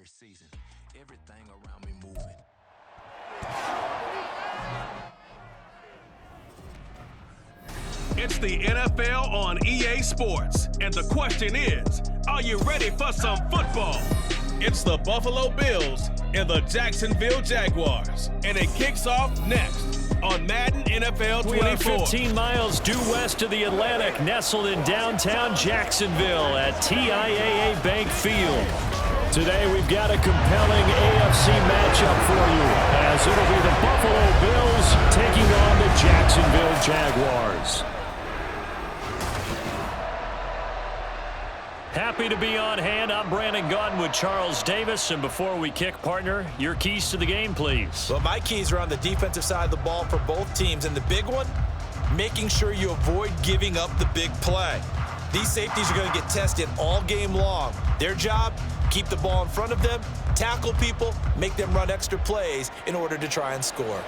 season. Everything around me moving. It's the NFL on EA Sports, and the question is, are you ready for some football? It's the Buffalo Bills and the Jacksonville Jaguars, and it kicks off next on Madden NFL 24. We are 15 miles due west of the Atlantic, nestled in downtown Jacksonville at TIAA Bank Field. Today we've got a compelling AFC matchup for you, as it'll be the Buffalo Bills taking on the Jacksonville Jaguars. Happy to be on hand. I'm Brandon Gunn with Charles Davis. And before we kick, partner, your keys to the game, please. Well, my keys are on the defensive side of the ball for both teams. And the big one, making sure you avoid giving up the big play. These safeties are going to get tested all game long. Their job, keep the ball in front of them, tackle people, make them run extra plays in order to try and score.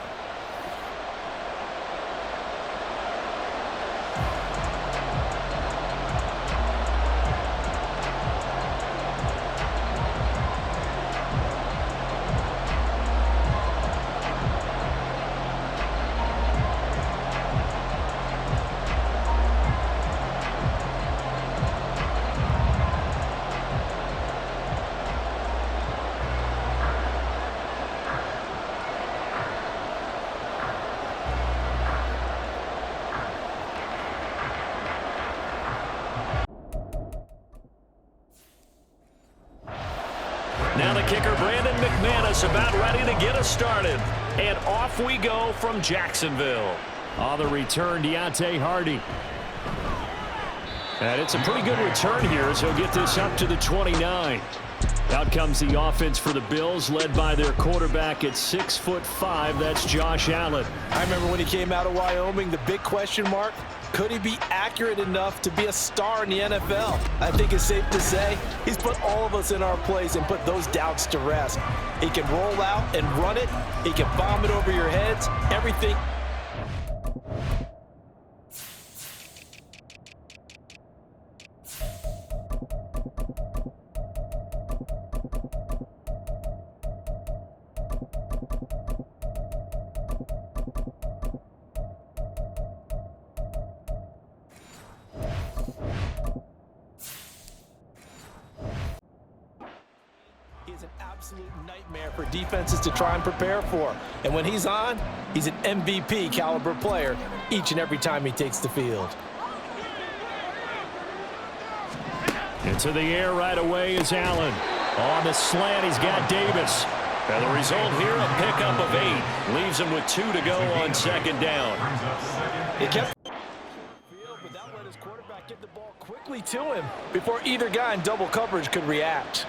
Now the kicker, Brandon McManus, about ready to get us started. And off we go from Jacksonville. On the return, Deontay Hardy. And it's a pretty good return here as he'll get this up to the 29. Out comes the offense for the Bills, led by their quarterback at 6'5". That's Josh Allen. I remember when he came out of Wyoming, the big question mark, could he be accurate enough to be a star in the NFL? I think it's safe to say he's put all of us in our place and put those doubts to rest. He can roll out and run it. He can bomb it over your heads. Everything. An absolute nightmare for defenses to try and prepare for. And when he's on, he's an MVP caliber player each and every time he takes the field. Into the air right away is Allen. On the slant, he's got Davis. And the result here, a pickup of 8. Leaves him with 2 to go on second down. He kept the field, but that let his quarterback get the ball quickly to him before either guy in double coverage could react.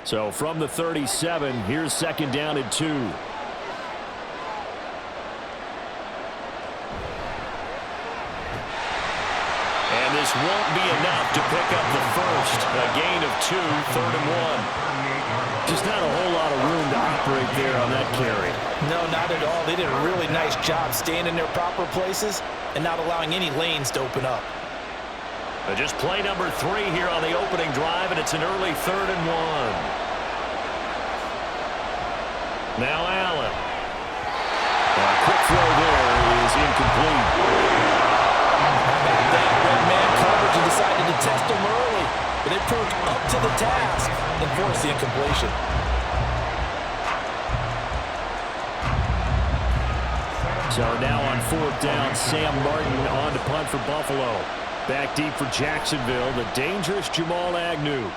So from the 37, here's second down and 2. And this won't be enough to pick up the first. A gain of 2, third and 1. Just not a whole lot of room to operate there on that carry. No, not at all. They did a really nice job staying in their proper places and not allowing any lanes to open up. But just play number 3 here on the opening drive, and it's an early third and 1. Now Allen. A quick throw there is incomplete. That man coverage and decided to test him early, but it proved up to the task and forced the incompletion. So now on fourth down, Sam Martin on to punt for Buffalo. Back deep for Jacksonville, the dangerous Jamal Agnew.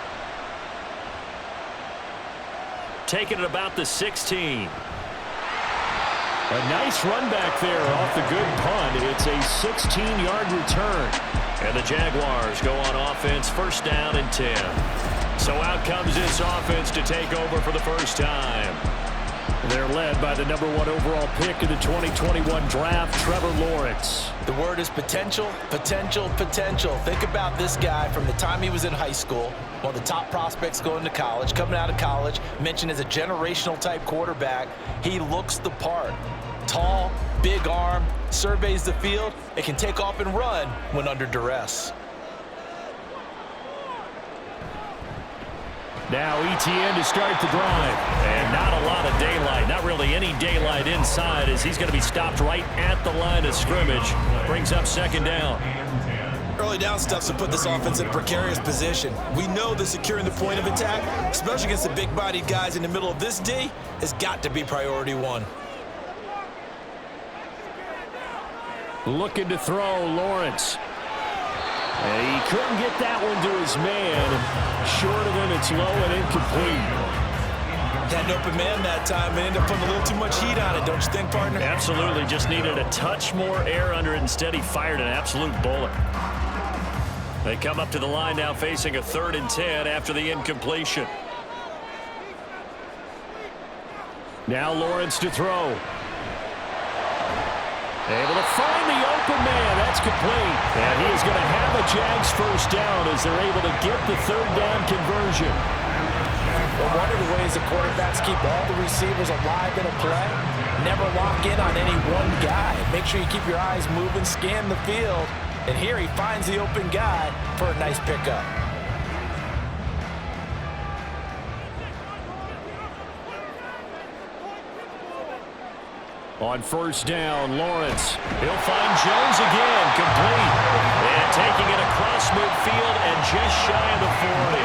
Taking it about the 16. A nice run back there off the good punt. It's a 16-yard return. And the Jaguars go on offense, first down and 10. So out comes this offense to take over for the first time. They're led by the #1 overall pick in the 2021 draft, Trevor Lawrence. The word is potential, potential, potential. Think about this guy from the time he was in high school, one of the top prospects going to college, coming out of college, mentioned as a generational type quarterback. He looks the part. Tall, big arm, surveys the field, and can take off and run when under duress. Now ETN to start the drive. And not a lot of daylight. Not really any daylight inside as he's going to be stopped right at the line of scrimmage. Brings up second down. Early down stuff's to put this offense in a precarious position. We know that securing the point of attack, especially against the big-bodied guys in the middle of this D, has got to be priority one. Looking to throw, Lawrence. And he couldn't get that one to his man. Short of him, it's low and incomplete. Had an open man that time and ended up putting a little too much heat on it, don't you think, partner? Absolutely. Just needed a touch more air under it. Instead, he fired an absolute bullet. They come up to the line now facing a 3rd and 10 after the incompletion. Now Lawrence to throw. Able to find the open man. That's complete. And he is going to have a Jags first down as they're able to get the 3rd down conversion. Well, one of the ways the quarterbacks keep all the receivers alive in a play, never lock in on any one guy. Make sure you keep your eyes moving, scan the field. And here he finds the open guy for a nice pickup. On first down, Lawrence. He'll find Jones again, complete. And taking it across midfield and just shy of the 40.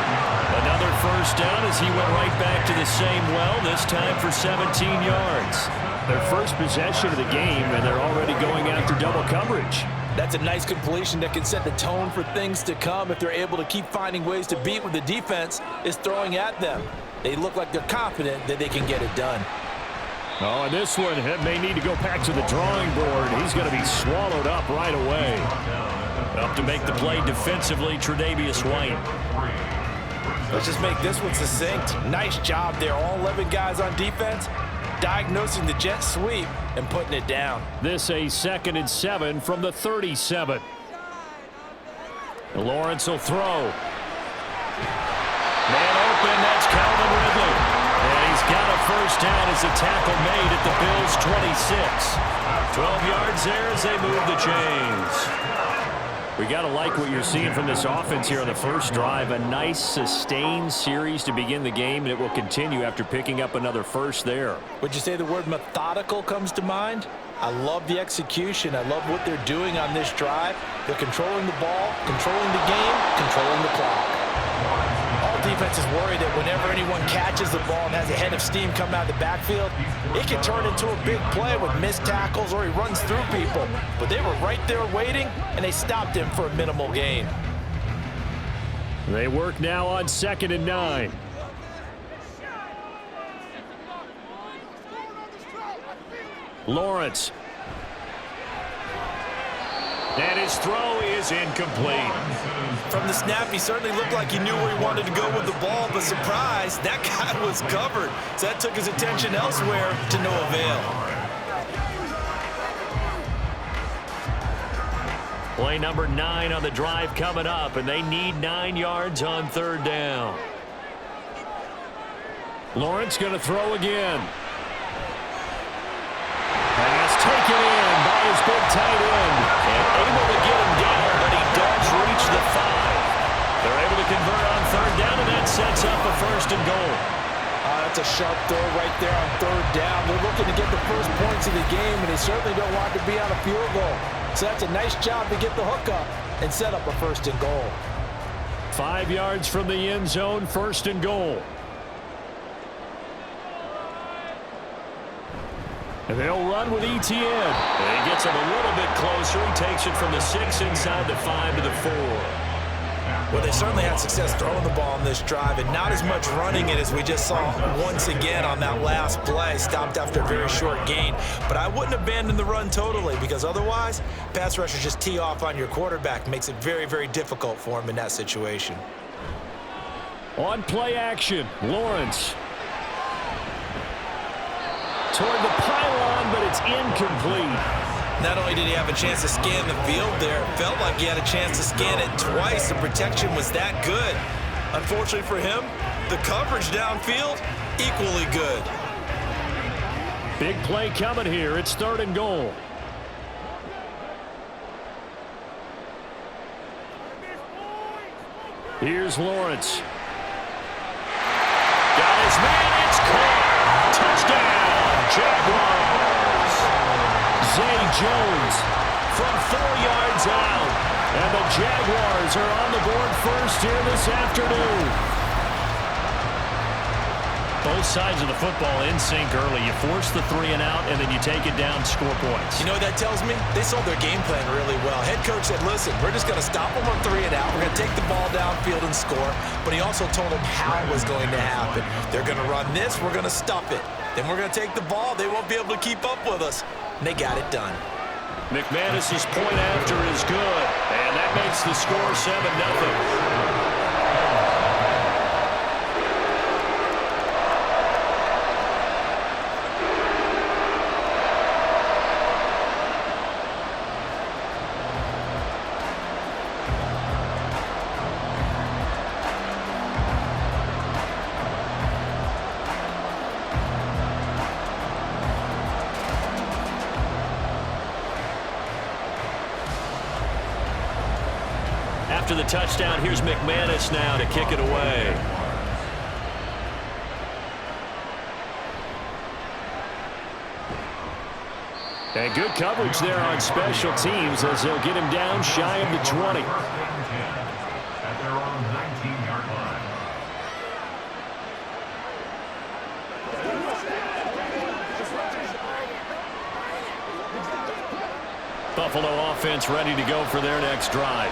Another first down as he went right back to the same well, this time for 17 yards. Their first possession of the game, and they're already going after double coverage. That's a nice completion that can set the tone for things to come if they're able to keep finding ways to beat what the defense is throwing at them. They look like they're confident that they can get it done. Oh, and this one may need to go back to the drawing board. He's going to be swallowed up right away. Up to make the play defensively, Tre'Davious White. Let's just make this one succinct. Nice job there. All 11 guys on defense diagnosing the jet sweep and putting it down. This a 2nd and 7 from the 37. Lawrence will throw. Man open, that's Calvin Ridley. And he's got a first down as the tackle made at the Bills' 26. 12 yards there as they move the chains. We got to like what you're seeing from this offense here on the first drive. A nice sustained series to begin the game, and it will continue after picking up another first there. Would you say the word methodical comes to mind? I love the execution. I love what they're doing on this drive. They're controlling the ball, controlling the game, controlling the clock. All defenses worry that whenever anyone catches the ball and has a head of steam coming out of the backfield, it can turn into a big play with missed tackles or he runs through people. But they were right there waiting, and they stopped him for a minimal gain. They work now on 2nd and 9. Lawrence. And his throw is incomplete. From the snap, he certainly looked like he knew where he wanted to go with the ball, but surprise, that guy was covered. So that took his attention elsewhere to no avail. Play number 9 on the drive coming up, and they need 9 yards on 3rd down. Lawrence going to throw again. Pass taken in by his big tight end. And able to get him down, but he does reach the 5. They're able to convert on 3rd down, and that sets up a 1st and goal. That's a sharp throw right there on 3rd down. They're looking to get the first points of the game, and they certainly don't want to be on a field goal. So that's a nice job to get the hook up and set up a 1st and goal. 5 yards from the end zone, 1st and goal. And they'll run with ETN. And he gets him a little bit closer. He takes it from the 6 inside the 5 to the 4. Well, they certainly had success throwing the ball on this drive and not as much running it as we just saw once again on that last play. Stopped after a very short gain. But I wouldn't abandon the run totally because otherwise, pass rushers just tee off on your quarterback. Makes it very, very difficult for him in that situation. On play action, Lawrence. toward the pylon, but it's incomplete. Not only did he have a chance to scan the field there, it felt like he had a chance to scan it twice. The protection was that good. Unfortunately for him, the coverage downfield, equally good. Big play coming here. It's 3rd and goal. Here's Lawrence. Got his man. It's caught. Touchdown, Jaguars. Zay Jones from 4 yards out. And the Jaguars are on the board first here this afternoon. Both sides of the football in sync early. You force the 3 and out, and then you take it down, score points. You know what that tells me? They sold their game plan really well. Head coach said, listen, we're just going to stop them on 3 and out. We're going to take the ball downfield and score. But he also told them how it was going to happen. They're going to run this. We're going to stop it. Then we're going to take the ball. They won't be able to keep up with us. And they got it done. McManus's point after is good, and that makes the score 7-0. After the touchdown, here's McManus now to kick it away. And good coverage there on special teams as they'll get him down shy of the 20. At their own 19-yard line. Buffalo offense ready to go for their next drive.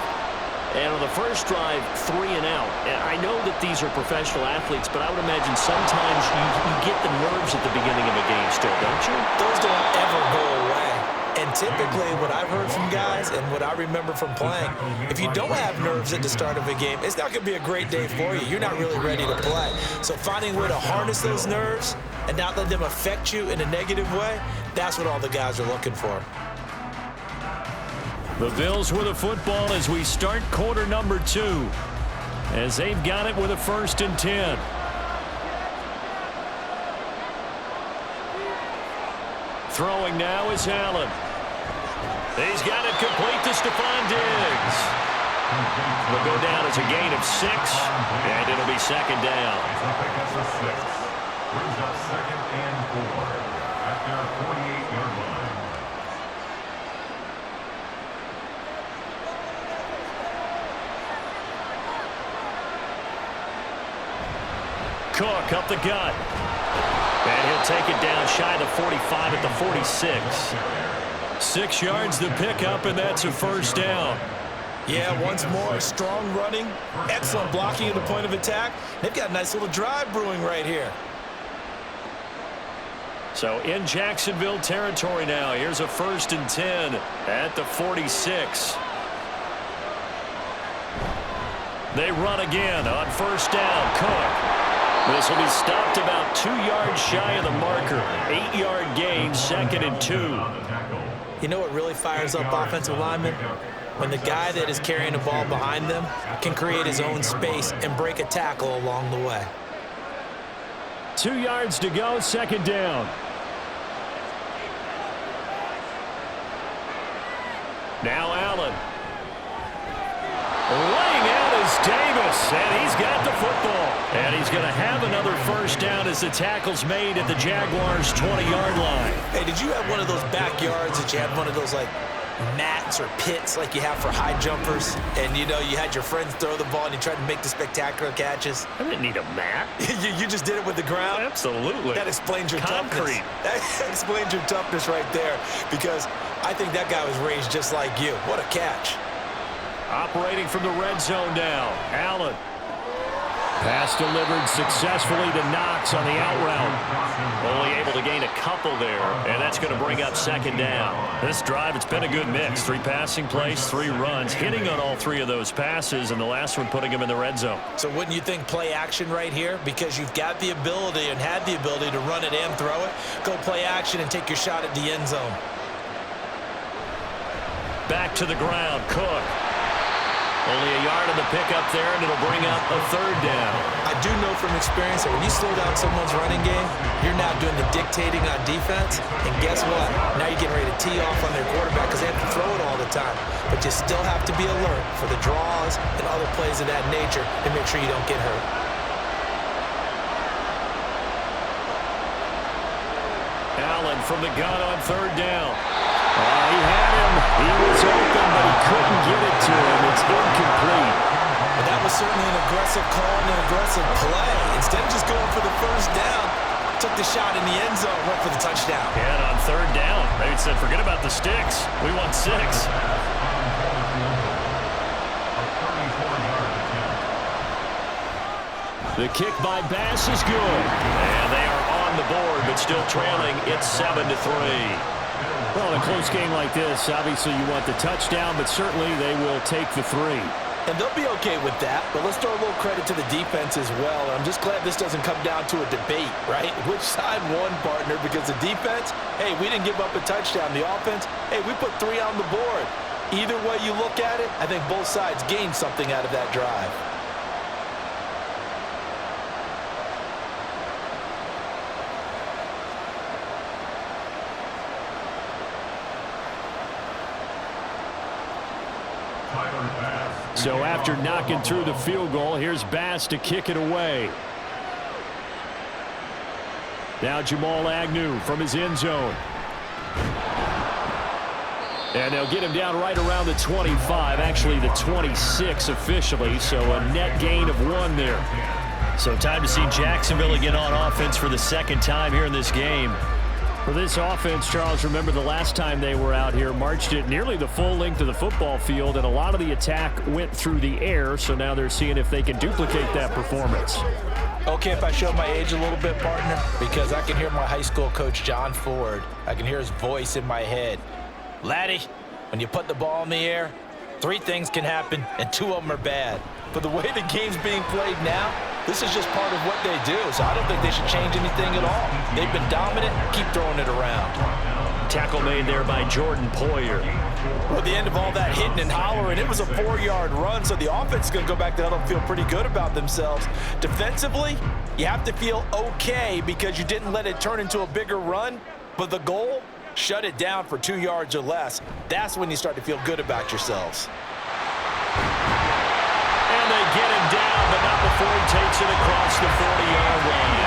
And on the first drive, 3 and out. And I know that these are professional athletes, but I would imagine sometimes you get the nerves at the beginning of a game still, don't you? Those don't ever go away. And typically what I've heard from guys and what I remember from playing, if you don't have nerves at the start of a game, it's not going to be a great day for you. You're not really ready to play. So finding a way to harness those nerves and not let them affect you in a negative way, that's what all the guys are looking for. The Bills with a football as we start quarter number 2. As they've got it with a 1st and 10. Throwing now is Allen. He's got it complete to Stephon Diggs. Will go down as a gain of 6, and it'll be 2nd down. That's a 6. Brings up 2nd and 4 at their 48-yard line. Cook up the gut. And he'll take it down shy of the 45 at the 46. 6 yards to pick up, and that's a 1st down. Yeah, once more, strong running, excellent blocking at the point of attack. They've got a nice little drive brewing right here. So in Jacksonville territory now. Here's a 1st and 10 at the 46. They run again on 1st down. Cook. This will be stopped about 2 yards shy of the marker. 8-yard gain, 2nd and 2. You know what really fires up offensive linemen? When the guy that is carrying the ball behind them can create his own space and break a tackle along the way. 2 yards to go, 2nd down. Now Allen. Laying out is Davis, and he's got the football. And he's going to have another 1st down as the tackle's made at the Jaguars' 20-yard line. Hey, did you have one of those backyards that you had one of those, like, mats or pits like you have for high jumpers? And, you know, you had your friends throw the ball and you tried to make the spectacular catches? I didn't need a mat. you just did it with the ground? Absolutely. That explains your concrete. Toughness. That explains your toughness right there, because I think that guy was raised just like you. What a catch. Operating from the red zone now, Allen. Pass delivered successfully to Knox on the out route. Only able to gain a couple there, and that's going to bring up second down. This drive, it's been a good mix. 3 passing plays, 3 runs, hitting on all 3 of those passes, and the last one putting him in the red zone. So wouldn't you think play action right here? Because you've got the ability and had the ability to run it and throw it. Go play action and take your shot at the end zone. Back to the ground, Cook. Only a yard on the pickup there, and it'll bring up a third down. I do know from experience that when you slow down someone's running game, you're now doing the dictating on defense. And guess what? Now you're getting ready to tee off on their quarterback because they have to throw it all the time. But you still have to be alert for the draws and other plays of that nature and make sure you don't get hurt. Allen from the gun on third down. He had him. He was open, but he couldn't get it to him. It's incomplete. But that was certainly an aggressive call and an aggressive play. Instead of just going for the first down, took the shot in the end zone, went for the touchdown. And on third down, they said, forget about the sticks. We want 6. The kick by Bass is good. And they are on the board, but still trailing. It's 7-3. Well, in a close game like this, obviously you want the touchdown, but certainly they will take the 3. And they'll be okay with that, but let's throw a little credit to the defense as well. And I'm just glad this doesn't come down to a debate, right? Which side won, partner? Because the defense, hey, we didn't give up a touchdown. The offense, hey, we put 3 on the board. Either way you look at it, I think both sides gained something out of that drive. So after knocking through the field goal, here's Bass to kick it away. Now Jamal Agnew from his end zone. And they'll get him down right around the 25, actually the 26 officially, so a net gain of 1 there. So time to see Jacksonville again on offense for the second time here in this game. For this offense, Charles, remember the last time they were out here, marched it nearly the full length of the football field, and a lot of the attack went through the air, so now they're seeing if they can duplicate that performance. Okay, if I show my age a little bit, partner, because I can hear my high school coach, John Ford. I can hear his voice in my head. Laddie, when you put the ball in the air, 3 things can happen, and 2 of them are bad. But the way the game's being played now, this is just part of what they do, so I don't think they should change anything at all. They've been dominant. Keep throwing it around. Tackle made there by Jordan Poyer. Well, at the end of all that hitting and hollering, it was a 4-yard run, so the offense is going to go back to huddle and feel pretty good about themselves. Defensively, you have to feel okay because you didn't let it turn into a bigger run, but the goal, shut it down for 2 yards or less. That's when you start to feel good about yourselves. And they get him down, but not before he takes it across the 40-yard line.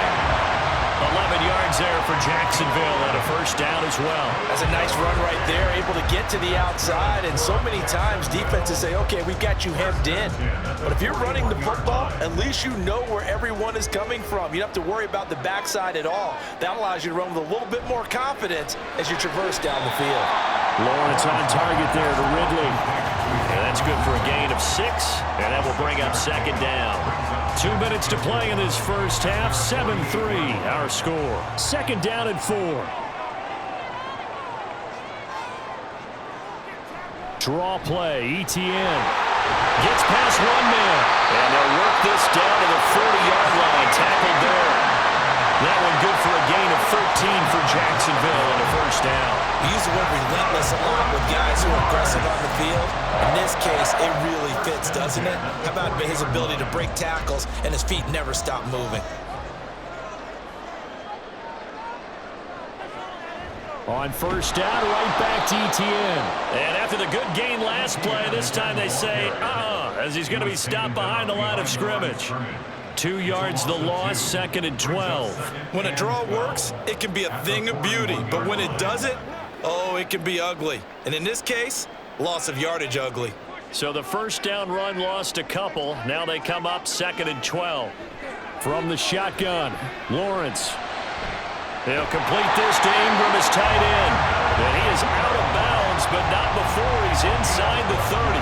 11 yards there for Jacksonville and a first down as well. That's a nice run right there, able to get to the outside. And so many times defenses say, okay, we've got you hemmed in. But if you're running the football, at least you know where everyone is coming from. You don't have to worry about the backside at all. That allows you to run with a little bit more confidence as you traverse down the field. Lawrence on target there to Ridley. And that's good for a gain of 6, and that will bring up second down. 2 minutes to play in this first half. 7-3 our score. Second down and 4. Draw play. ETN gets past 1 man. And they'll work this down to the 40-yard line. Tackled there. That one good for a gain of 13 for Jacksonville and a first down. We use the word relentless a lot with guys who are aggressive on the field. In this case, it really fits, doesn't it? How about his ability to break tackles and his feet never stop moving? On first down, right back to ETN. And after the good gain last play, this time they say, as he's going to be stopped behind the line of scrimmage. 2 yards the loss, 2nd and 12. When a draw works, it can be a thing of beauty. But when it doesn't, oh, it can be ugly. And in this case, loss of yardage ugly. So the first down run lost a couple. Now they come up 2nd and 12. From the shotgun, Lawrence. They'll complete this to Ingram as tight end. And he is out of bounds, but not before he's inside the 30.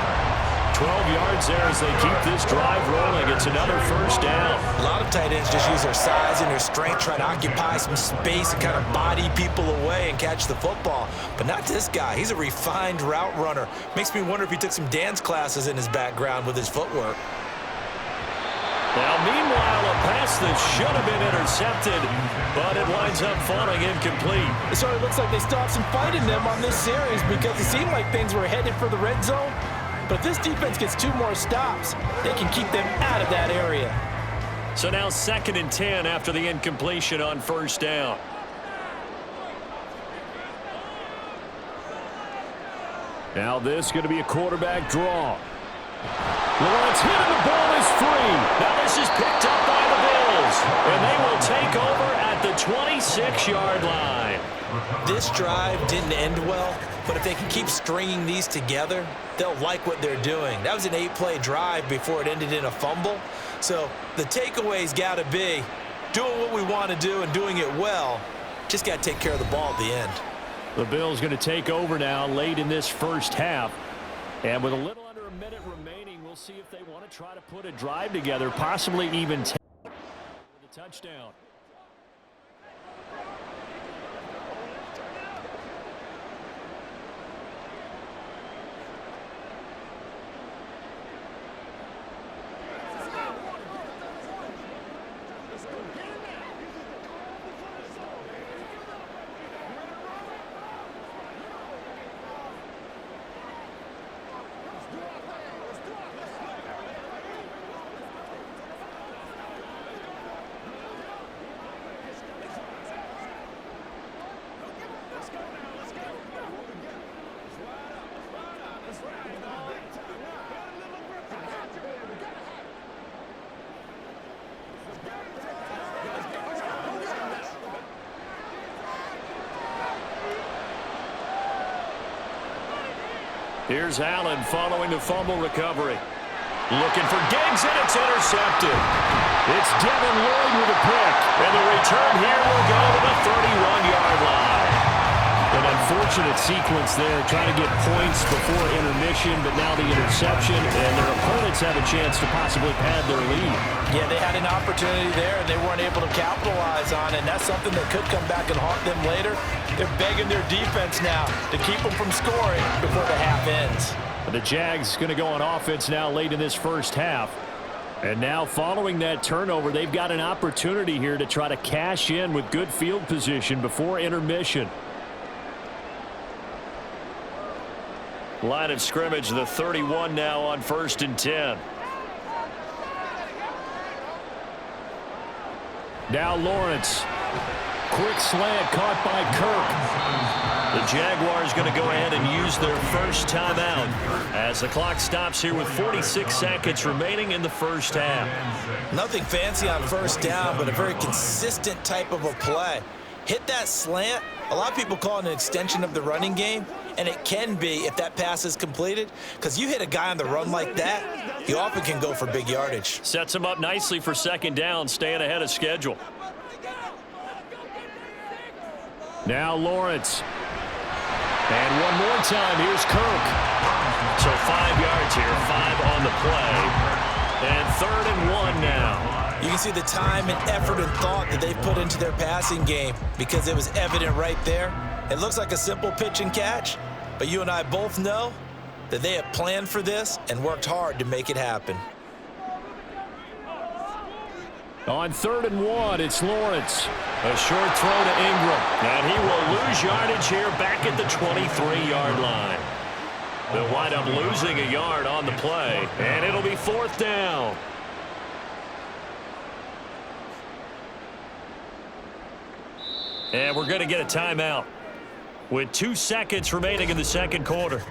12 yards there as they keep this drive rolling. It's another first down. A lot of tight ends just use their size and their strength, try to occupy some space and kind of body people away and catch the football. But not this guy. He's a refined route runner. Makes me wonder if he took some dance classes in his background with his footwork. Now, meanwhile, a pass that should have been intercepted, but it winds up falling incomplete. It sort of looks like they still have some fight in them on this series because it seemed like things were headed for the red zone. But if this defense gets 2 more stops, they can keep them out of that area. So now 2nd and 10 after the incompletion on first down. Now this is going to be a quarterback draw. Lawrence hit and the ball is free. Now this is picked up by the Bills. And they will take over at the 26-yard line. This drive didn't end well, but if they can keep stringing these together, they'll like what they're doing. That was an 8-play drive before it ended in a fumble. So the takeaway's got to be doing what we want to do and doing it well. Just got to take care of the ball at the end. The Bills going to take over now late in this first half. And with a little under a minute remaining, we'll see if they want to try to put a drive together, possibly even with a touchdown. Here's Allen following the fumble recovery. Looking for Diggs, and it's intercepted. It's Devin Lloyd with a pick, and the return here will go to the 31-yard line. An unfortunate sequence there, trying to get points before intermission, but now the interception, and their opponents have a chance to possibly pad their lead. Yeah, they had an opportunity there, and they weren't able to capitalize on it, and that's something that could come back and haunt them later. They're begging their defense now to keep them from scoring before the half ends. The Jags going to go on offense now late in this first half. And now following that turnover, they've got an opportunity here to try to cash in with good field position before intermission. Line of scrimmage, the 31 now on 1st and 10. Now Lawrence. Quick slant caught by Kirk. The Jaguars going to go ahead and use their first timeout as the clock stops here with 46 seconds remaining in the first half. Nothing fancy on first down, but a very consistent type of a play. Hit that slant. A lot of people call it an extension of the running game, and it can be if that pass is completed, because you hit a guy on the run like that, you often can go for big yardage. Sets him up nicely for 2nd down, staying ahead of schedule. Now Lawrence. And one more time, here's Kirk. So 5 yards here, 5 on the play. And 3rd and 1 now. You can see the time and effort and thought that they've put into their passing game because it was evident right there. It looks like a simple pitch and catch, but you and I both know that they have planned for this and worked hard to make it happen. On 3rd and 1, it's Lawrence. A short throw to Ingram. And he will lose yardage here back at the 23-yard line. They'll wind up losing a yard on the play. And it'll be 4th down. And we're going to get a timeout with 2 seconds remaining in the second quarter.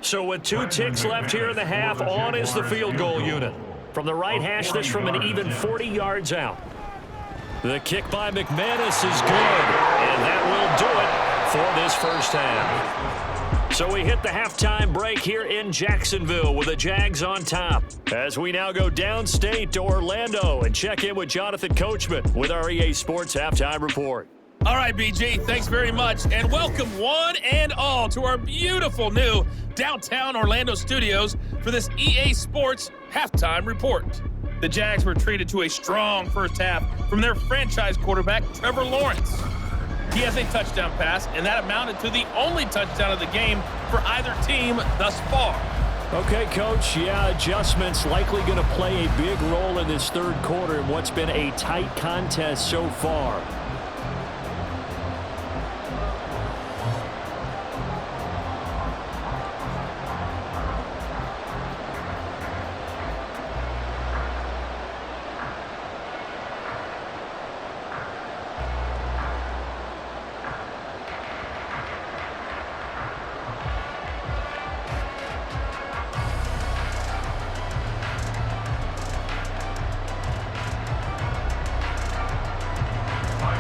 So with 2 ticks left here in the half, on is the field goal unit. From the right hash, this from an even 40 yards out. The kick by McManus is good, and that will do it for this first half. So we hit the halftime break here in Jacksonville with the Jags on top. As we now go downstate to Orlando and check in with Jonathan Coachman with our EA Sports Halftime Report. All right, BG, thanks very much. And welcome one and all to our beautiful new downtown Orlando studios for this EA Sports Halftime Report. The Jags were treated to a strong first half from their franchise quarterback, Trevor Lawrence. He has a touchdown pass, and that amounted to the only touchdown of the game for either team thus far. Okay, Coach, adjustments likely going to play a big role in this third quarter in what's been a tight contest so far.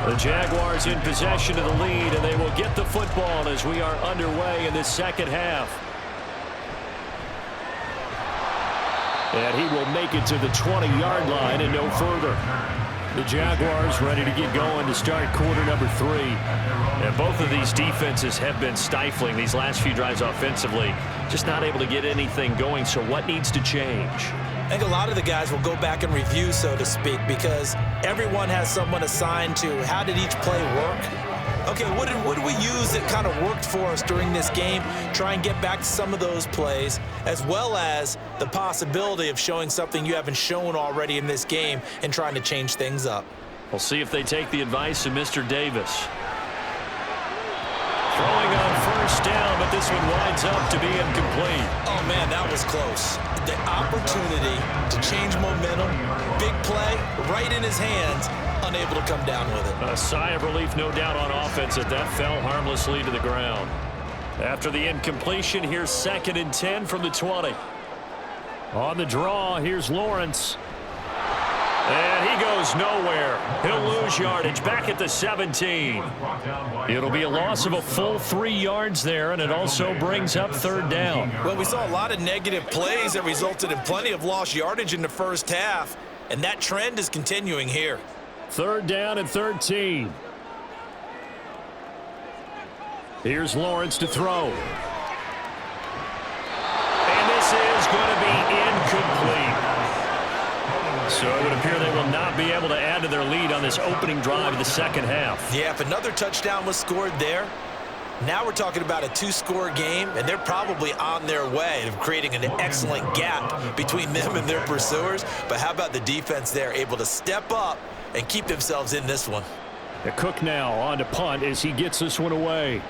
The Jaguars in possession of the lead, and they will get the football as we are underway in this second half. And he will make it to the 20-yard line and no further. The Jaguars ready to get going to start quarter number 3. And both of these defenses have been stifling these last few drives offensively. Just not able to get anything going, so what needs to change? I think a lot of the guys will go back and review, so to speak, because everyone has someone assigned to how did each play work. Okay, what did we use that kind of worked for us during this game? Try and get back to some of those plays, as well as the possibility of showing something you haven't shown already in this game and trying to change things up. We'll see if they take the advice of Mr. Davis. Throwing on first down, but this one winds up to be incomplete. Oh, man, that was close. The opportunity to change momentum, big play, right in his hands, unable to come down with it. A sigh of relief, no doubt, on offense that fell harmlessly to the ground. After the incompletion, here's 2nd and 10 from the 20. On the draw, here's Lawrence. And he goes nowhere. He'll lose yardage back at the 17. It'll be a loss of a full 3 yards there, and it also brings up 3rd down. Well, we saw a lot of negative plays that resulted in plenty of lost yardage in the first half, and that trend is continuing here. 3rd down and 13. Here's Lawrence to throw. And this is going to be incomplete. So it would appear they will not be able to add to their lead on this opening drive of the second half. Yeah, if another touchdown was scored there, now we're talking about a 2-score game, and they're probably on their way of creating an excellent gap between them and their pursuers. But how about the defense there, able to step up and keep themselves in this one? The Cook now on to punt as he gets this one away.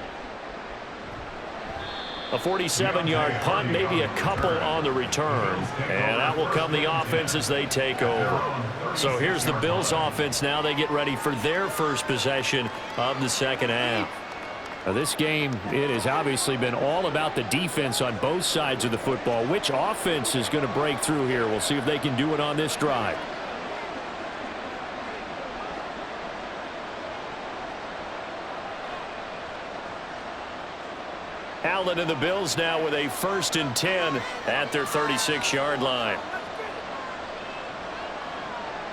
A 47-yard punt, maybe a couple on the return. And that will come the offense as they take over. So here's the Bills offense now. They get ready for their first possession of the second half. Now this game, it has obviously been all about the defense on both sides of the football. Which offense is going to break through here? We'll see if they can do it on this drive. Allen and the Bills now with a 1st and 10 at their 36-yard line.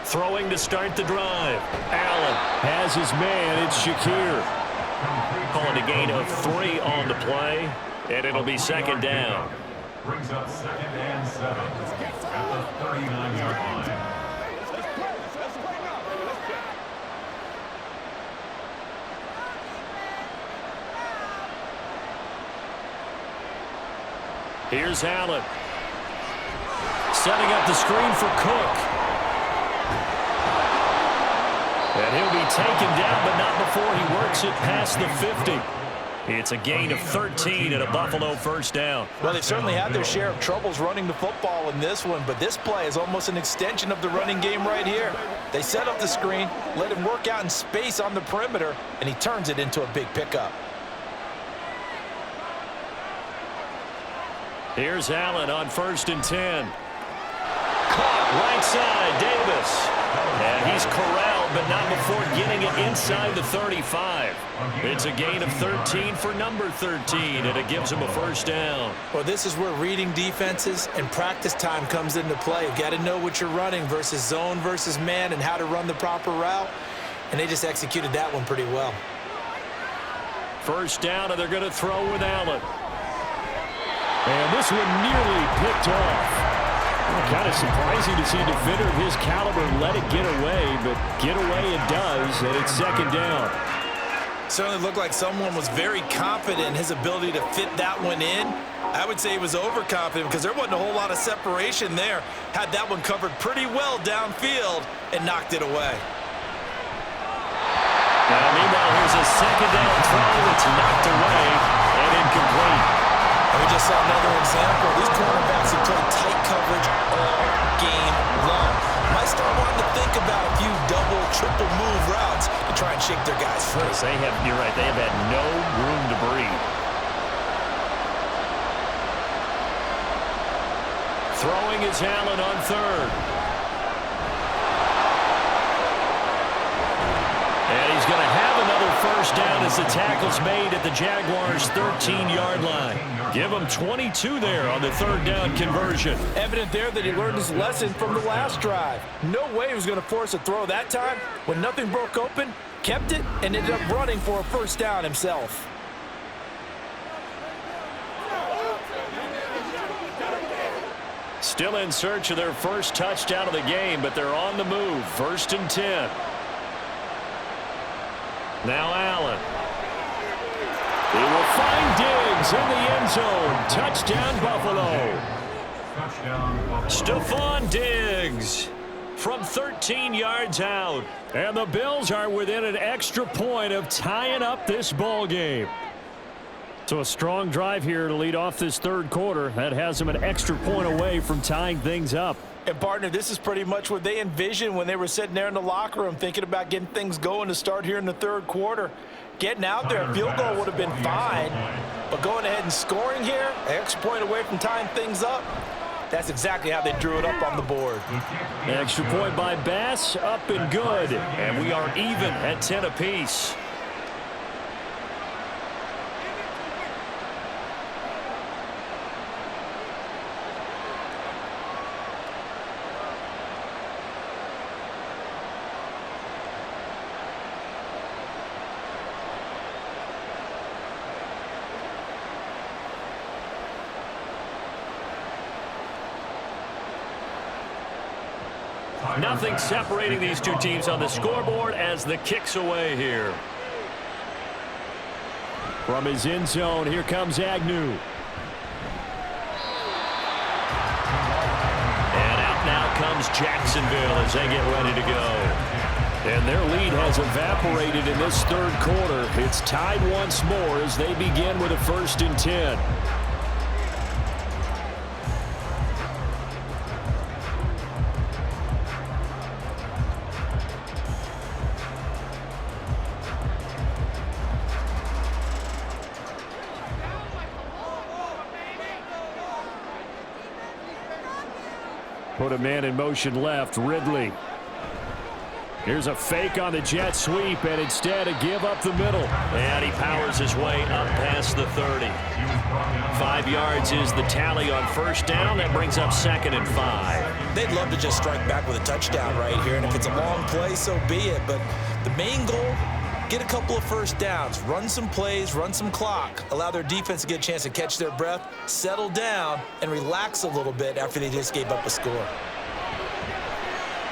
Throwing to start the drive. Allen has his man. It's Shakir. Calling a gain of 3 on the play, and it'll be 2nd down. Brings up 2nd and 7 at the 39-yard line. Here's Allen. Setting up the screen for Cook. And he'll be taken down, but not before he works it past the 50. It's a gain of 13 and a Buffalo 1st down. Well, they've certainly had their share of troubles running the football in this one, but this play is almost an extension of the running game right here. They set up the screen, let him work out in space on the perimeter, and he turns it into a big pickup. Here's Allen on 1st and 10. Caught right side, Davis. And he's corralled but not before getting it inside the 35. It's a gain of 13 for number 13, and it gives him a first down. Well, this is where reading defenses and practice time comes into play. You've got to know what you're running versus zone versus man and how to run the proper route, and they just executed that one pretty well. First down, and they're going to throw with Allen. And this one nearly picked off. Kind of surprising to see a defender of his caliber let it get away, but get away it does, and it's second down. Certainly looked like someone was very confident in his ability to fit that one in. I would say he was overconfident because there wasn't a whole lot of separation there. Had that one covered pretty well downfield and knocked it away. Meanwhile, here's a second down throw. It's knocked away and incomplete. And we just saw another example. These cornerbacks have played tight coverage all game long. Might start wanting to think about a few double, triple move routes to try and shake their guys free. You're right, they have had no room to breathe. Throwing is Allen on third. And he's going to have another first down as the tackle's made at the Jaguars' 13-yard line. Give him 22 there on the third down conversion. Evident there that he learned his lesson from the last drive. No way he was going to force a throw that time. When nothing broke open, kept it, and ended up running for a first down himself. Still in search of their first touchdown of the game, but they're on the move. First and 10. Now Allen. He will find Diggs in the end zone. Touchdown, Buffalo. Stephon Diggs from 13 yards out. And the Bills are within an extra point of tying up this ball game. So a strong drive here to lead off this third quarter. That has them an extra point away from tying things up. And, partner, this is pretty much what they envisioned when they were sitting there in the locker room thinking about getting things going to start here in the third quarter. Getting out there, a field goal would have been fine. But going ahead and scoring here, an extra point away from tying things up, that's exactly how they drew it up on the board. An extra point by Bass, up and good. And we are even at 10 apiece. Nothing separating these two teams on the scoreboard as the kick's away here. From his end zone, here comes Agnew. And out now comes Jacksonville as they get ready to go. And their lead has evaporated in this third quarter. It's tied once more as they begin with a first and 10. Put a man in motion left, Ridley. Here's a fake on the jet sweep, and instead a give up the middle. And he powers his way up past the 30. 5 yards is the tally on first down. That brings up second and 5. They'd love to just strike back with a touchdown right here, and if it's a long play, so be it. But the main goal, get a couple of first downs, run some plays, run some clock, allow their defense to get a chance to catch their breath, settle down, and relax a little bit after they just gave up a score.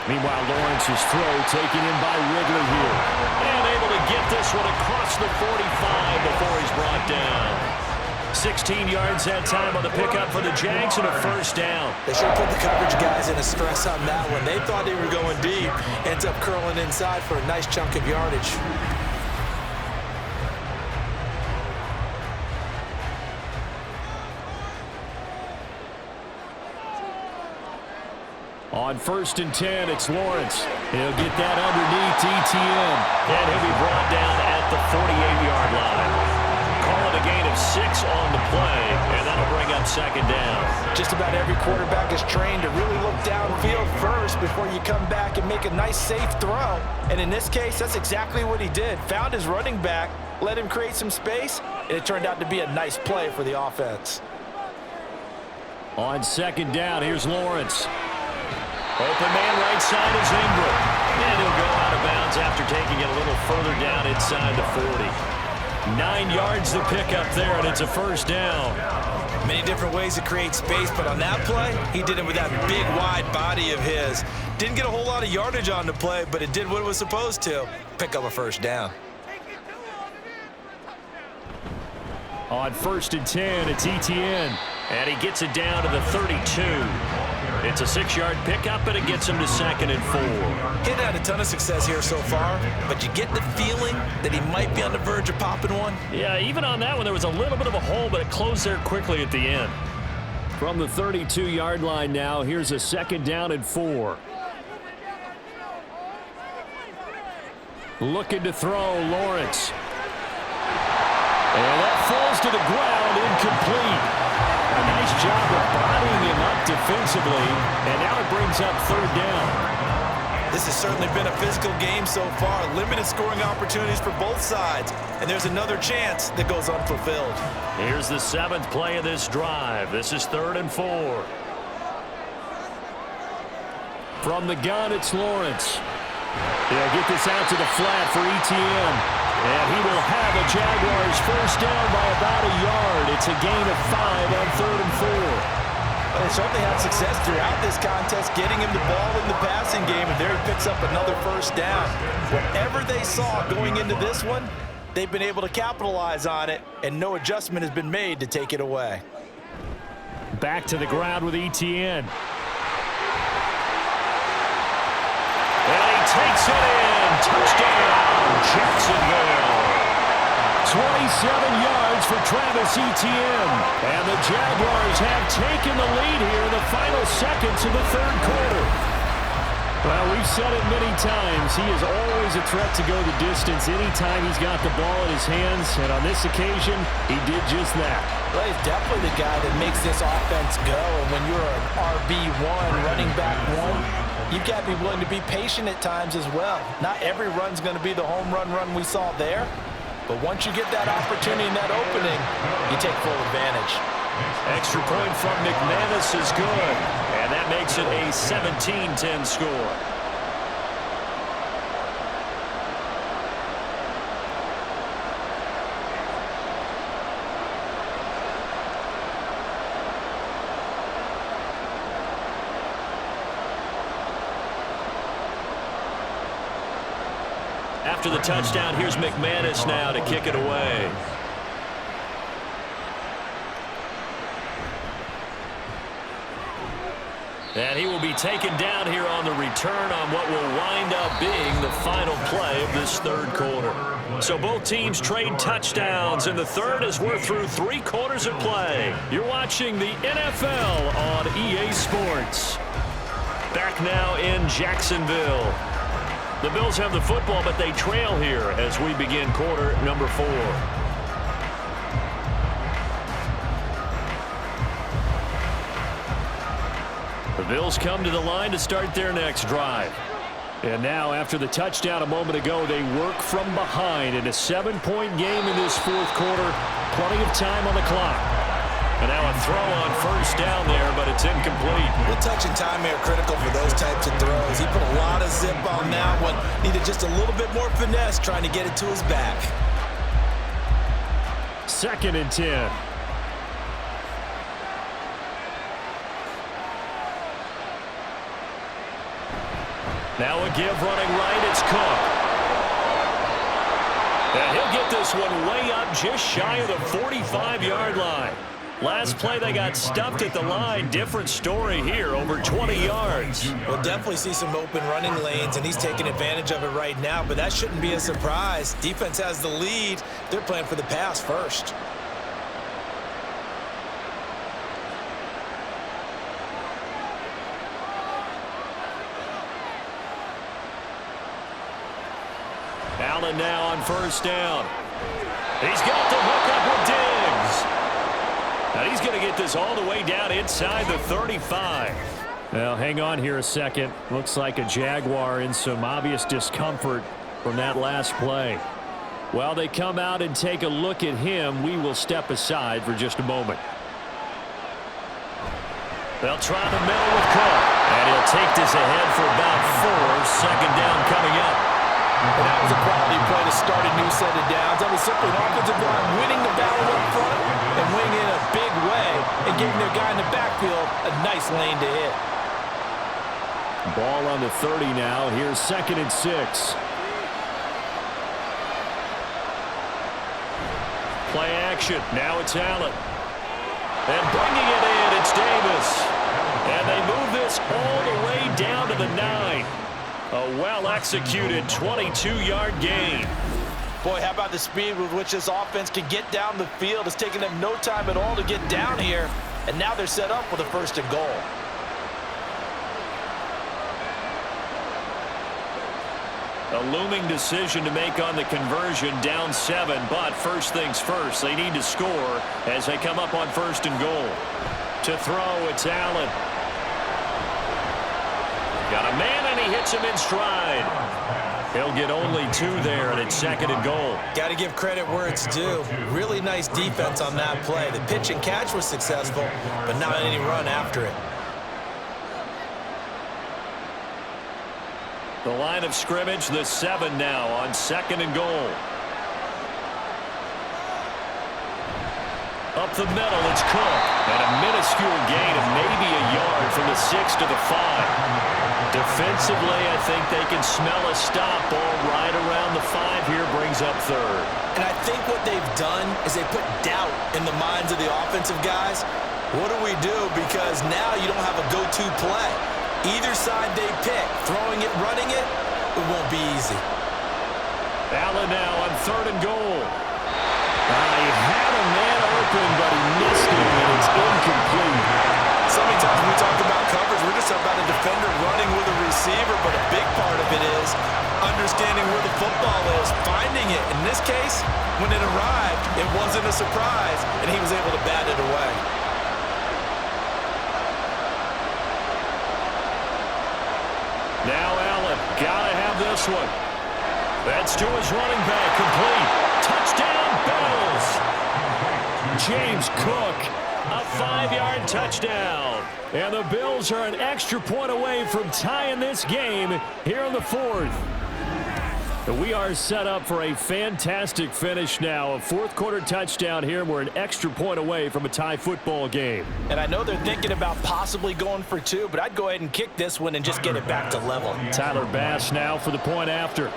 Meanwhile, Lawrence's throw taken in by Ridley here. And able to get this one across the 45 before he's brought down. 16 yards that time on the pickup for the Jags and a first down. They should have put the coverage guys in a stress on that one. They thought they were going deep. Ends up curling inside for a nice chunk of yardage. On first and 10, it's Lawrence. He'll get that underneath ETN. And he'll be brought down at the 48-yard line. Call it a a gain of 6 on the play, and that'll bring up second down. Just about every quarterback is trained to really look downfield first before you come back and make a nice, safe throw. And in this case, that's exactly what he did. Found his running back, let him create some space, and it turned out to be a nice play for the offense. On second down, here's Lawrence. Open man right side is Ingram. And he'll go out of bounds after taking it a little further down inside the 40. 9 yards to pick up there, and it's a first down. Many different ways to create space, but on that play, he did it with that big, wide body of his. Didn't get a whole lot of yardage on the play, but it did what it was supposed to. Pick up a first down. On 1st and 10, it's Etienne. And he gets it down to the 32. It's a 6-yard pickup, and it gets him to 2nd and 4. He's had a ton of success here so far, but you get the feeling that he might be on the verge of popping one. Yeah, even on that one, there was a little bit of a hole, but it closed there quickly at the end. From the 32-yard line now, here's a 2nd down and 4. Looking to throw, Lawrence. And that falls to the ground, incomplete. A nice job of bodying him up defensively, and now it brings up 3rd down. This has certainly been a physical game so far. Limited scoring opportunities for both sides, and there's another chance that goes unfulfilled. Here's the 7th play of this drive. This is 3rd and 4. From the gun, it's Lawrence. They'll get this out to the flat for Etienne. And he will have a Jaguars first down by about a yard. It's a gain of 5 on 3rd and 4. Well, they certainly had success throughout this contest, getting him the ball in the passing game, and there he picks up another first down. Whatever they saw going into this one, they've been able to capitalize on it, and no adjustment has been made to take it away. Back to the ground with Etienne. And he takes it in. Touchdown, Jacksonville. 27 yards for Travis Etienne. And the Jaguars have taken the lead here in the final seconds of the 3rd quarter. Well, we've said it many times. He is always a threat to go the distance anytime he's got the ball in his hands. And on this occasion, he did just that. Well, he's definitely the guy that makes this offense go. And when you're an RB1, running back 1, you've got to be willing to be patient at times as well. Not every run's going to be the home run we saw there. But once you get that opportunity and that opening, you take full advantage. Extra point from McManus is good. And that makes it a 17-10 score. After the touchdown, here's McManus now to kick it away. And he will be taken down here on the return on what will wind up being the final play of this 3rd quarter. So both teams trade touchdowns in the 3rd as we're through 3 quarters of play. You're watching the NFL on EA Sports. Back now in Jacksonville. The Bills have the football, but they trail here as we begin quarter number 4. The Bills come to the line to start their next drive. And now, after the touchdown a moment ago, they work from behind in a 7-point game in this 4th quarter. Plenty of time on the clock. And now a throw on first down there, but it's incomplete. Well, touch and time are critical for those types of throws. He put a lot of zip on that one. Needed just a little bit more finesse trying to get it to his back. 2nd and 10. Now a give running right, it's Cook. And he'll get this one way up just shy of the 45-yard line. Last play, they got stuffed at the line. Different story here, over 20 yards. We'll definitely see some open running lanes, and he's taking advantage of it right now, but that shouldn't be a surprise. Defense has the lead. They're playing for the pass first. Allen now on first down. He's got the hook up with Diggs. And he's going to get this all the way down inside the 35. Well, hang on here a second. Looks like a Jaguar in some obvious discomfort from that last play. While they come out and take a look at him, we will step aside for just a moment. They'll try the middle with Cook. And he'll take this ahead for about 4. Second down coming up. And that was a quality play to start a new set of downs. That was simply an offensive line winning the battle up front and winning in a big way and giving their guy in the backfield a nice lane to hit. Ball on the 30 now. Here's 2nd and 6. Play action. Now it's Allen. And bringing it in, it's Davis. And they move this all the way down to the 9. A well-executed 22-yard gain. Boy, how about the speed with which this offense can get down the field? It's taken them no time at all to get down here. And now they're set up with a 1st and goal. A looming decision to make on the conversion, down 7, but first things first, they need to score as they come up on 1st and goal. To throw, it's Allen. Got a man, and he hits him in stride. He'll get only 2 there, and it's 2nd and goal. Got to give credit where it's due. Really nice defense on that play. The pitch and catch was successful, but not any run after it. The line of scrimmage, the 7 now on 2nd and goal. Up the middle, it's Cook. And a minuscule gain of maybe a yard from the 6 to the 5. Defensively, I think they can smell a stop. Ball right around the 5 here, brings up 3rd. And I think what they've done is they put doubt in the minds of the offensive guys. What do we do? Because now you don't have a go-to play. Either side they pick, throwing it, running it, it won't be easy. Allen now on 3rd and goal. He had a man open, but he missed it, and it's incomplete. So many times when we talk about coverage, we're just about a defender running with a receiver, but a big part of it is understanding where the football is, finding it. In this case, when it arrived, it wasn't a surprise, and he was able to bat it away. Now Allen, gotta have this one. That's to his running back, complete. Touchdown, Bills. James Cook, a 5-yard touchdown. And the Bills are an extra point away from tying this game here in the 4th. We are set up for a fantastic finish now. A 4th-quarter touchdown here. We're an extra point away from a tie football game. And I know they're thinking about possibly going for 2, but I'd go ahead and kick this one and just get it back to level. Tyler Bass now for the point after.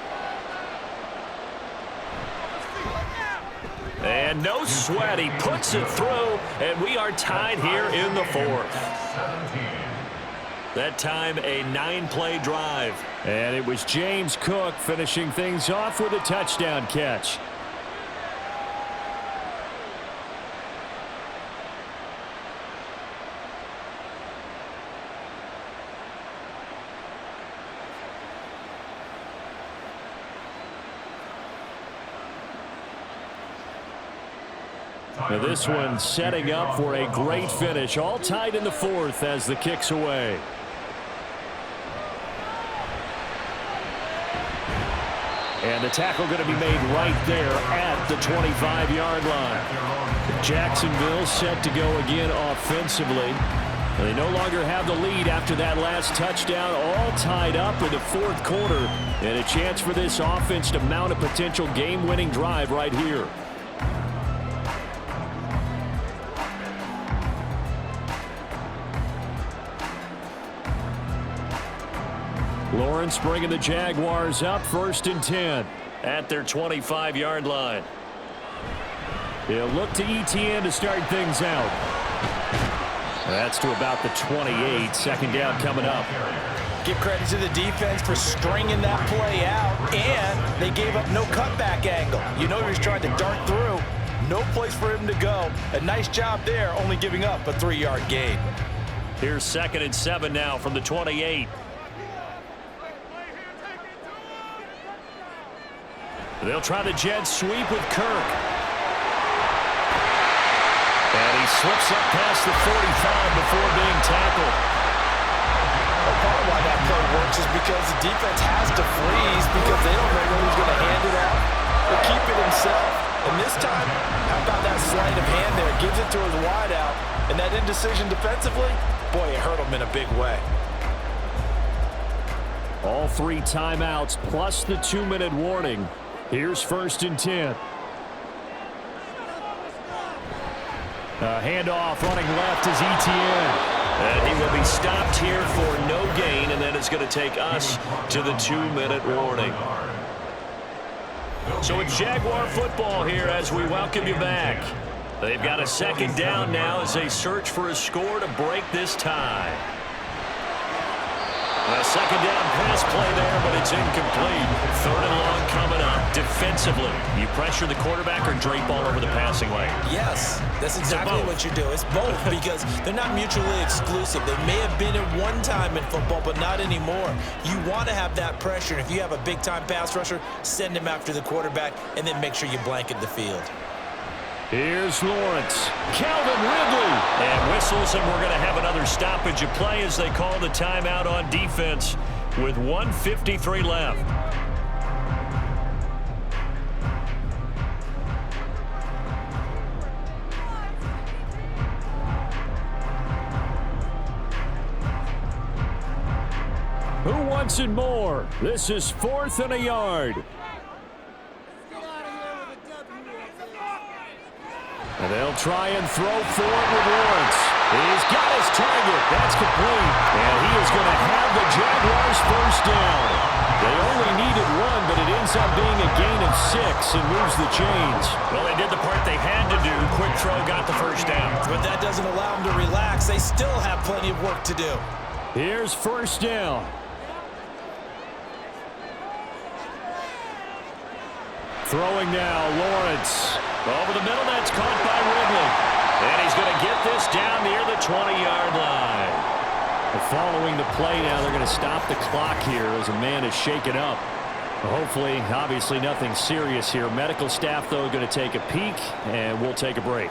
And no sweat. He puts it through, and we are tied here in the 4th. That time, a 9-play drive. And it was James Cook finishing things off with a touchdown catch. Now this one setting up for a great finish. All tied in the 4th as the kick's away. And the tackle going to be made right there at the 25-yard line. Jacksonville set to go again offensively. They no longer have the lead after that last touchdown. All tied up in the 4th quarter. And a chance for this offense to mount a potential game-winning drive right here. Lawrence bringing the Jaguars up 1st and 10 at their 25-yard line. He'll look to ETN to start things out. That's to about the 28. 2nd down coming up. Give credit to the defense for stringing that play out, and they gave up no cutback angle. You know he was trying to dart through. No place for him to go. A nice job there, only giving up a 3-yard gain. Here's 2nd and 7 now from the 28. They'll try the jet sweep with Kirk. And he slips up past the 45 before being tackled. Well, part of why that play works is because the defense has to freeze because they don't know when he's going to hand it off or keep it himself. And this time, how about that sleight of hand there? Gives it to his wideout. And that indecision defensively, boy, it hurt him in a big way. All 3 timeouts plus the 2-minute warning. Here's 1st and 10. Handoff running left is Etienne. And he will be stopped here for no gain, and then it's going to take us to the 2-minute warning. So it's Jaguar football here as we welcome you back. They've got a 2nd down now as they search for a score to break this tie. A 2nd down pass play there, but it's incomplete. 3rd and long coming up. Defensively, you pressure the quarterback or drape all over the passing lane? Yes, that's exactly what you do. It's both because they're not mutually exclusive. They may have been at one time in football, but not anymore. You want to have that pressure. If you have a big-time pass rusher, send him after the quarterback, and then make sure you blanket the field. Here's Lawrence. Calvin Ridley. And whistles, and we're going to have another stoppage of play as they call the timeout on defense with 1:53 left. Who wants it more? This is 4th and a yard. And they'll try and throw for it with Lawrence. He's got his target. That's complete. And he is going to have the Jaguars 1st down. They only needed 1, but it ends up being a gain of 6 and moves the chains. Well, they did the part they had to do. Quick throw got the 1st down. But that doesn't allow them to relax. They still have plenty of work to do. Here's 1st down. Throwing now, Lawrence. Over the middle, that's caught by Ridley. And he's going to get this down near the 20-yard line. Following the play now, they're going to stop the clock here as a man is shaken up. Hopefully, obviously nothing serious here. Medical staff, though, going to take a peek, and we'll take a break.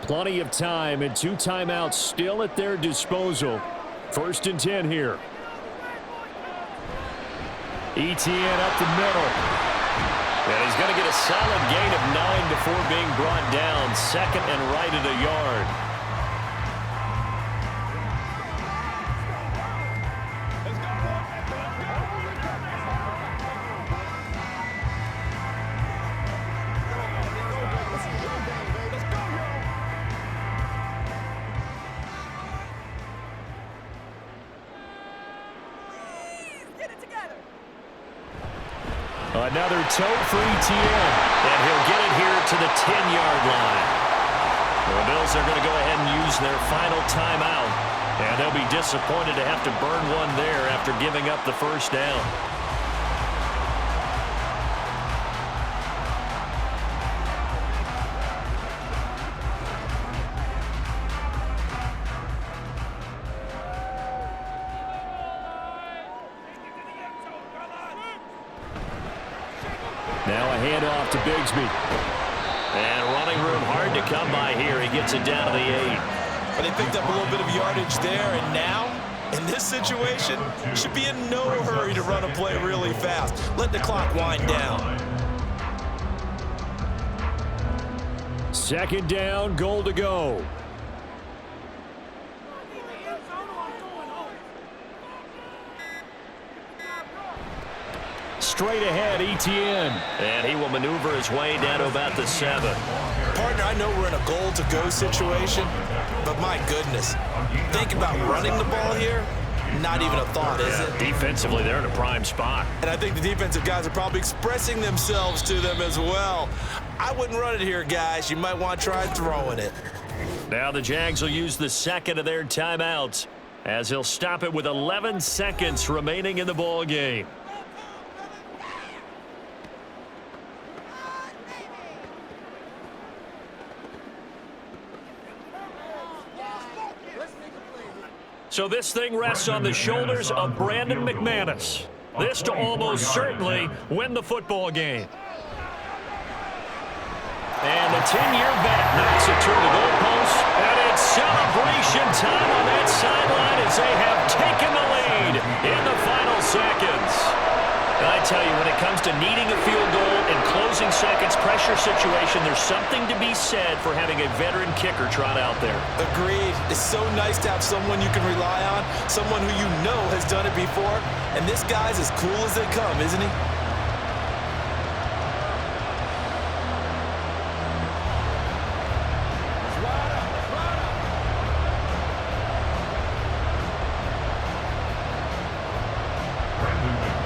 Plenty of time and 2 timeouts still at their disposal. 1st and 10 here. Etienne up the middle. And he's going to get a solid gain of 9 before being brought down. 2nd and right at a yard. Another tote for Etienne. And he'll get it here to the 10-yard line. The Bills are going to go ahead and use their final timeout. And they'll be disappointed to have to burn one there after giving up the 1st down. Now a handoff to Bigsby. And running room hard to come by here. He gets it down to the 8. But they picked up a little bit of yardage there, and now, in this situation, should be in no hurry to run a play really fast. Let the clock wind down. 2nd down, goal to go. Straight ahead, Etienne. And he will maneuver his way down to about the 7. Partner, I know we're in a goal-to-go situation, but my goodness, think about running the ball here. Not even a thought, is it? Defensively, they're in a prime spot. And I think the defensive guys are probably expressing themselves to them as well. I wouldn't run it here, guys. You might want to try throwing it. Now the Jags will use the 2nd of their timeouts as he'll stop it with 11 seconds remaining in the ball game. So this thing rests on the shoulders of Brandon McManus. This to almost certainly win the football game. And the 10-year vet knocks it toward the goalpost. And it's celebration time on that sideline as they have taken the lead in the final seconds. And I tell you, when it comes to needing a field goal in closing seconds, pressure situation, there's something to be said for having a veteran kicker trot out there. Agreed. It's so nice to have someone you can rely on, someone who you know has done it before. And this guy's as cool as they come, isn't he?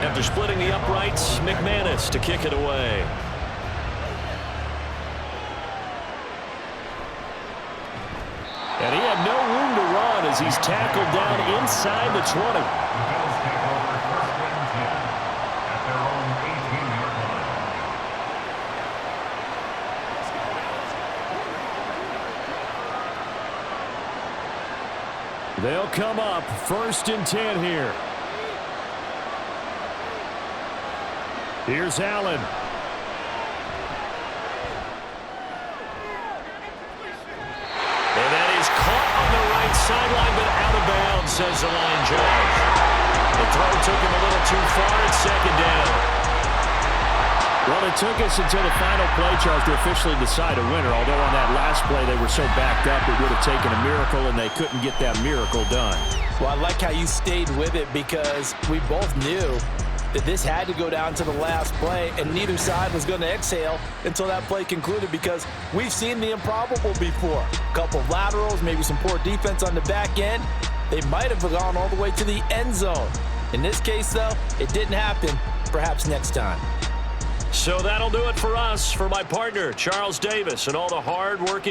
After splitting the uprights, McManus to kick it away. And he had no room to run as he's tackled down inside the 20. The Bills take over first and 10 at their own 18-yard line. They'll come up first and 10 here. Here's Allen. And that is caught on the right sideline, but out of bounds, says the line judge. The throw took him a little too far. It's second down. Well, it took us until the final play, Charles, to officially decide a winner. Although on that last play they were so backed up, it would have taken a miracle, and they couldn't get that miracle done. Well, I like how you stayed with it because we both knew that this had to go down to the last play, and neither side was going to exhale until that play concluded because we've seen the improbable before. A couple of laterals, maybe some poor defense on the back end. They might have gone all the way to the end zone. In this case, though, it didn't happen. Perhaps next time. So that'll do it for us. For my partner, Charles Davis, and all the hard work